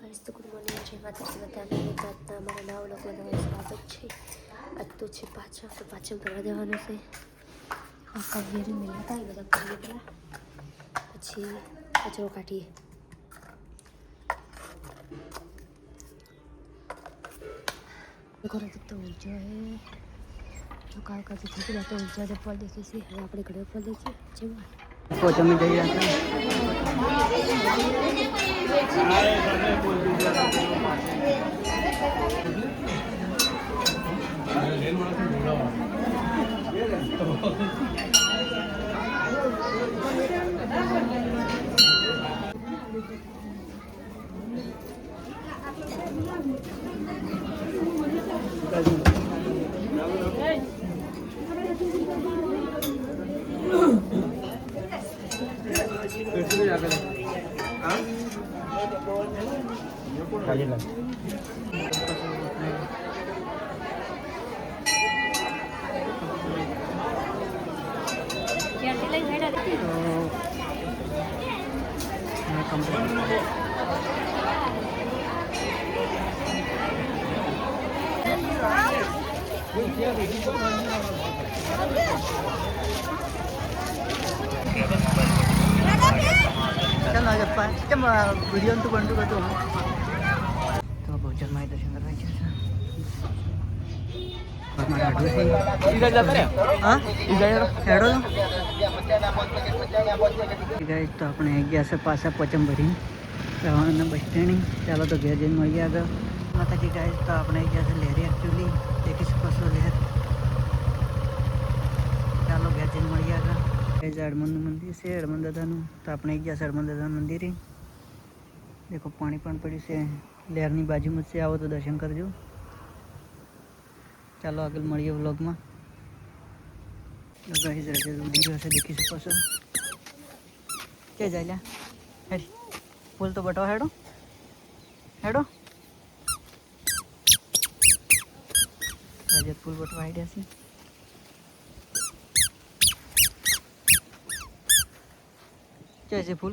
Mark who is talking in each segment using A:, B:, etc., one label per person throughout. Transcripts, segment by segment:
A: Guys તો good morning જય માતાજી બધાને આજના અમારા નવા વ્લોગમાં તમારું સ્વાગત છે. આજ તો છે પાછા તો પાછળ કરવા દેવાનું છે. આ કાવ્યરી મેળા હતા એ બધા કરીએ પહેલાં પછી કચરો કાઢીએ. ઘરે તો ઊંચો હે જો કાલ કાજી થઈ ગયા તો ઊંચા જ ફળ દેખી છે. હવે આપણે ઘરે ફળ દેખીએ જેવું
B: પોચો में જઈ રહ્યા वीडियो तो बंद कर दो तो बहुचर में दर्शन करवा तो अपने गया से पासा पचम भरी बस स्टैंड चलो तो घर जन मળી આગળ માતાજી ગાય તો આપણે ગયા છે લહેરી એકચ્યુઅલી દેખી શકો છો લહેર ચાલો ઘેર જઈને મળી આગળ હડમંદ મંદિર છે હડમંદ દાદાનું તો આપણે ગયા છે હડમંદ દાદા મંદિરે देखो पानी पण पड़્યું છે લહેરની બાજુમાં છે આવો તો દર્શન કરજો ચાલો આગળ મળીએ વ્લોગમાં ગાઈસ રજે ઉડી રહ્યો છે દેખી શકો છો કે જાય હેડી ફૂલ તો બટવા હેડો હેડો રજત ફૂલ બટવા આઈડિયા છે कैसे फूल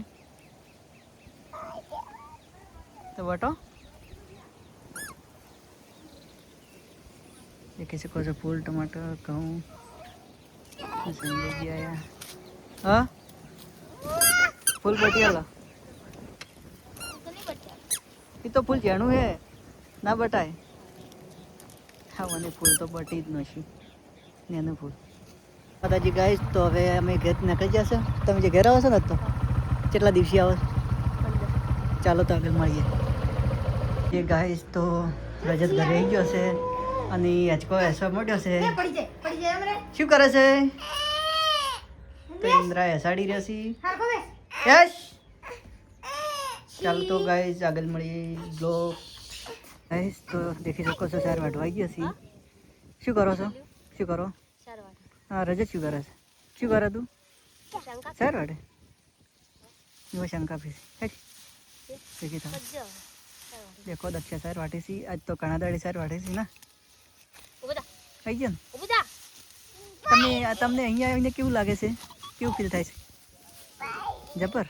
B: तो बटो देखिए से कौन सा फूल टमाटर कहूँ संजय जी आया हाँ फूल बटियाला ये तो फूल जाणू है ना बटाए हाँ मैंने फूल तो बटी ज नहीं नेनु फूल दादाजी गाइस तो હવે અમે ઘેર નીકળી જશે તમે જે ઘેર આવો છો ને તો કેટલા દિવસે આવો ચાલો તો આગળ મળીએ ये गाइस तो रजत घरे આવી ગયો છે અને આજકો એસો મોડ્યો છે શું કરે છે તો ઇન્દ્રા એસાડી રહ્યો છે યસ ચાલો તો ગાइस આગળ મળીએ બ્લોગ ગાइस તો દેખી શકો છો 4 વાગવા આવી ગયા છે શું કરો છો શું કરો हाँ रजत शू करे शू करे तू सर वाटे वो शंका फिर देखी था देखो दक्षा सर वाटे सी आज तो कणादाड़ी सर वाटे सी ना आई गया तमने तमने अहीं आवीने केवुं लागे छे केवुं फील थाय छे जबर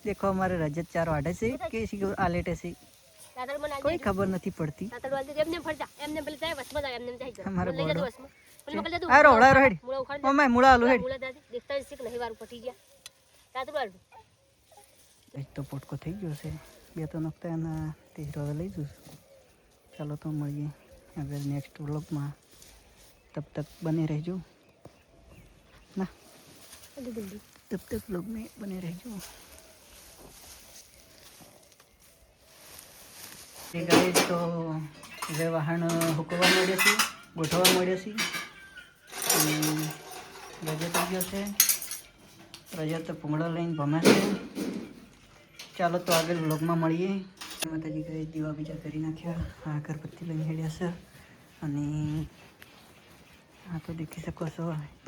B: देखो हमारे रजत 4 वाटे से के सी आ लेटे से कोई खबर नहीं पड़ती हमारे अरे ओड़ा हेड मम्मा मुड़ा आलू हेड तो पोटको થઈ ગયો છે બે તો નખતા એના તીરો લઈ જઉં ચાલો તો મળીએ આગળ નેક્સ્ટ વ્લોગમાં तब तक बने रहजो ना तब तक व्लॉग में बने रहजो गाइस तो હવે વાહન હુકવા મળ્યો છે ગોઠવવા મળ્યો છે રજત ગયો છે રજત પૂંગળો લઈને ભમે છે ચાલો તો આગળ વ્લોગમાં મળીએ માતાજી ગાઈસ દીવા બીજા કરી નાખ્યા આ અગરબત્તી લઈને હેડ્યા છે અને આ તો દેખી શકો છો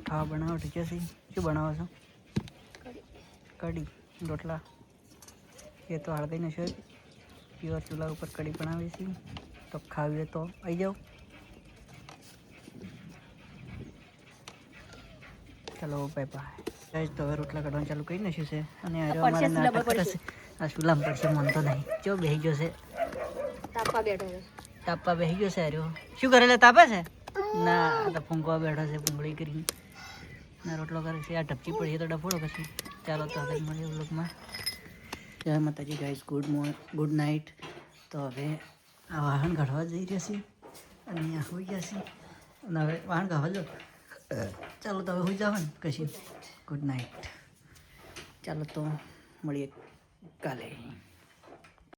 B: ખાવા બનાવટ છે શું બનાવો છો કઢી રોટલા એ તો હળદી નશે प्योर चूल्हा ऊपर कड़ी बनावी सी तो खावे तो आई जाओ चलो बाय बाय गाइस तो रोटला काढવાનું ચાલુ કરી નાખ્યું છે અને આરે અમારે નાટક કરે છે આ સુલામ પડશે મન તો નહીં ચો બેસી ગયો છે
A: તાપવા બેઠો છે.
B: તાપવા બેસી ગયો છે આર્યો શું કરે લે તાપે છે ના આ તો ફૂંકવા બેઠો છે ફૂંગળી કરી ના રોટલો કરે છે આ ઢપચી પડી તો ડફોડો પછી ચાલો તો હવે મળીએ વ્લોગમાં જય માતાજી ગાઈઝ ગુડ નાઇટ તો હવે આ વાહન કાઢવા જઈ રહ્યા છીએ અને અહીંયા હોઈ ગયા છીએ અને હવે વાહન કાઢવા જો ચાલો તો હવે હોઈ જાવ ને કશી ગુડ નાઇટ ચાલો તો મળીએ કાલે